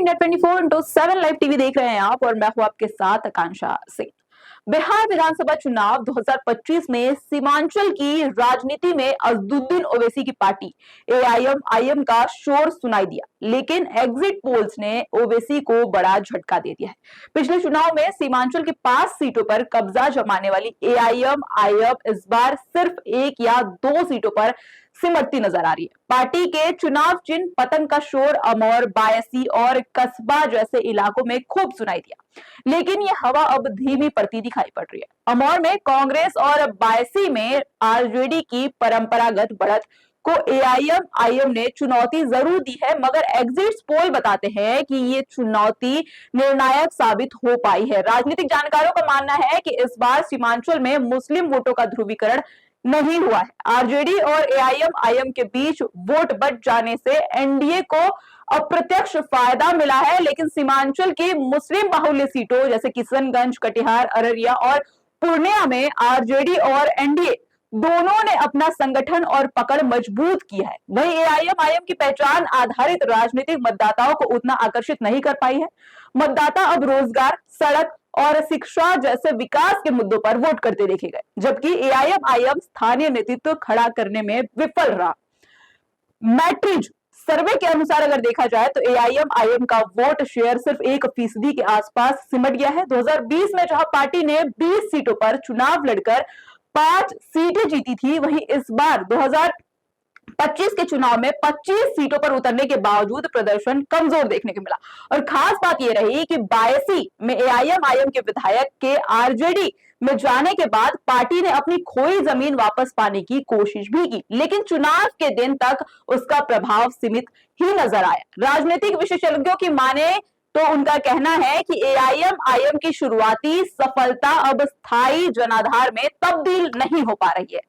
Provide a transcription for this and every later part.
India 24/7 live TV देख रहे हैं आप और मैं हूं आपके साथ आकांक्षा सिंह। बिहार विधानसभा चुनाव 2025 में सीमांचल की राजनीति में असदुद्दीन ओवैसी की पार्टी एआईएम का शोर सुनाई दिया, लेकिन एग्जिट पोल्स ने ओवैसी को बड़ा झटका दे दिया है। पिछले चुनाव में सीमांचल के 5 सीटों पर कब्जा जमाने वाली एआईएम इस बार सिर्फ 1 या 2 सीटों पर सिमटती नजर आ रही है। पार्टी के चुनाव चिन्ह पतन का शोर अमौर, बायसी और कस्बा जैसे इलाकों में खूब सुनाई दिया, लेकिन ये हवा अब धीमी पड़ती दिखाई पड़ रही है। अमौर में कांग्रेस और बायसी में आरजेडी की परंपरागत बढ़त को एआईएम ने चुनौती जरूर दी है, मगर एग्जिट पोल बताते हैं कि ये चुनौती निर्णायक साबित हो पाई है। राजनीतिक जानकारों का मानना है कि इस बार सीमांचल में मुस्लिम वोटों का ध्रुवीकरण नहीं हुआ है। आरजेडी और एआईएम के बीच वोट बंट जाने से एनडीए को अप्रत्यक्ष फायदा मिला है, लेकिन सीमांचल की मुस्लिम बाहुल्य सीटों जैसे किशनगंज, कटिहार, अररिया और पूर्णिया में आरजेडी और एनडीए दोनों ने अपना संगठन और पकड़ मजबूत किया है। वहीं एआईएम की पहचान आधारित राजनीतिक मतदाताओं को उतना आकर्षित नहीं कर पाई है। मतदाता अब रोजगार, सड़क और शिक्षा जैसे विकास के मुद्दों पर वोट करते देखे गए, जबकि एआईएम स्थानीय नेतृत्व खड़ा करने में विफल रहा। मैट्रिज सर्वे के अनुसार अगर देखा जाए तो एआईएम का वोट शेयर सिर्फ 1% के आसपास सिमट गया है। 2020 में जहां पार्टी ने 20 सीटों पर चुनाव लड़कर 5 सीटें जीती थी, वहीं इस बार 2025 के चुनाव में 25 सीटों पर उतरने के बावजूद प्रदर्शन कमजोर देखने को मिला। और खास बात यह रही कि बायसी में एआईएम के विधायक के आरजेडी में जाने के बाद पार्टी ने अपनी खोई जमीन वापस पाने की कोशिश भी की, लेकिन चुनाव के दिन तक उसका प्रभाव सीमित ही नजर आया। राजनीतिक विशेषज्ञों की माने तो उनका कहना है कि एआईएम की शुरुआती सफलता अब स्थायी जनाधार में तब्दील नहीं हो पा रही है।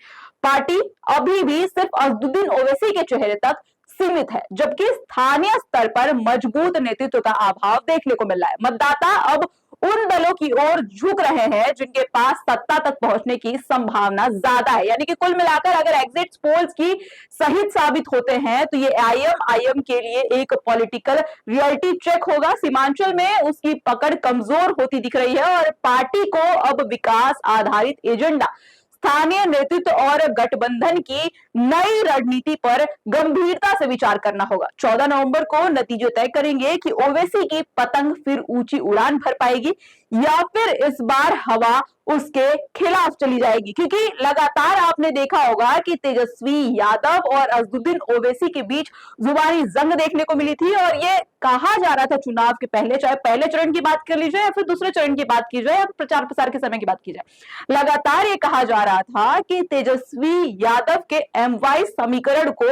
पार्टी अभी भी सिर्फ असदुद्दीन ओवैसी के चेहरे तक सीमित है, जबकि स्थानीय स्तर पर मजबूत नेतृत्व का अभाव देखने को मिल रहा है। मतदाता अब उन दलों की ओर झुक रहे हैं जिनके पास सत्ता तक पहुंचने की संभावना ज्यादा है। यानी कि कुल मिलाकर अगर एग्जिट पोल्स की सही साबित होते हैं तो ये एआईएम के लिए एक पॉलिटिकल रियलिटी चेक होगा। सीमांचल में उसकी पकड़ कमजोर होती दिख रही है और पार्टी को अब विकास आधारित एजेंडा, स्थानीय नेतृत्व और गठबंधन की नई रणनीति पर गंभीरता से विचार करना होगा। 14 नवंबर को नतीजे तय करेंगे कि ओवैसी की पतंग फिर ऊंची उड़ान भर पाएगी या फिर इस बार हवा उसके खिलाफ चली जाएगी, क्योंकि लगातार आपने देखा होगा कि तेजस्वी यादव और असदुद्दीन ओवैसी के बीच जुबानी जंग देखने को मिली थी। और ये कहा जा रहा था चुनाव के पहले, चाहे पहले चरण की बात कर लीजिए या फिर दूसरे चरण की बात की जाए या प्रचार प्रसार के समय की बात की जाए, लगातार ये कहा जा रहा था कि तेजस्वी यादव के एमवाई समीकरण को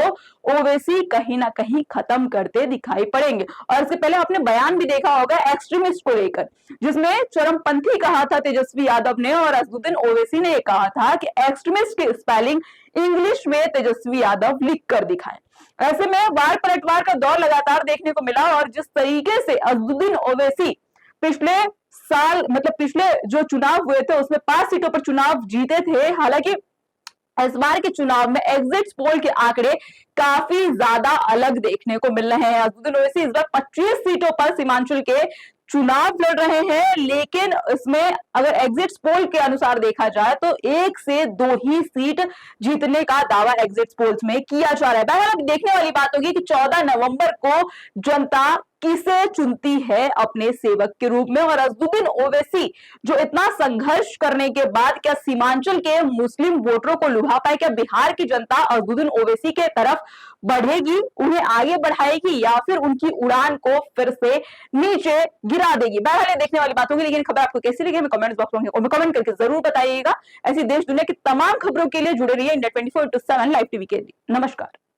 ओवैसी कहीं ना कहीं खत्म करते दिखाई पड़ेंगे। और इससे पहले आपने बयान भी देखा होगा एक्सट्रीमिस्ट को लेकर, जिसमें चरमपंथी कहा था तेजस्वी यादव ने और असदुद्दीन ओवैसी ने कहा था कि एक्सट्रीमिस्ट की स्पेलिंग इंग्लिश में तेजस्वी यादव लिख कर दिखाएं। ऐसे में वार पलटवार का दौर लगातार देखने को मिला और जिस तरीके से असदुद्दीन ओवैसी पिछले साल मतलब पिछले जो चुनाव हुए थे उसमें 5 सीटों पर चुनाव जीते थे, हालांकि इस बार के चुनाव में एग्जिट पोल के आंकड़े काफी ज्यादा अलग देखने को मिल रहे हैं। असदुद्दीन ओवैसी इस बार 25 सीटों पर सीमांचल के चुनाव लड़ रहे हैं, लेकिन इसमें अगर एग्जिट पोल के अनुसार देखा जाए तो 1 से 2 ही सीट जीतने का दावा एग्जिट पोल्स में किया जा रहा है। बहरहाल देखने वाली बात होगी कि 14 नवंबर को जनता किसे चुनती है अपने सेवक के रूप में। और असदुद्दीन ओवैसी जो इतना संघर्ष करने के बाद क्या सीमांचल के मुस्लिम वोटरों को लुभा पाए? क्या बिहार की जनता असदुद्दीन ओवैसी के तरफ बढ़ेगी, उन्हें आगे बढ़ाएगी या फिर उनकी उड़ान को फिर से नीचे गिरा देगी? बहरहाल देखने वाली बात होगी, लेकिन खबर आपको कैसी लगी हमें कमेंट बॉक्स में कमेंट करके जरूर बताइएगा। ऐसी देश दुनिया की तमाम खबरों के लिए जुड़े रहिए इंडिया 24/7 लाइव टीवी के लिए। नमस्कार।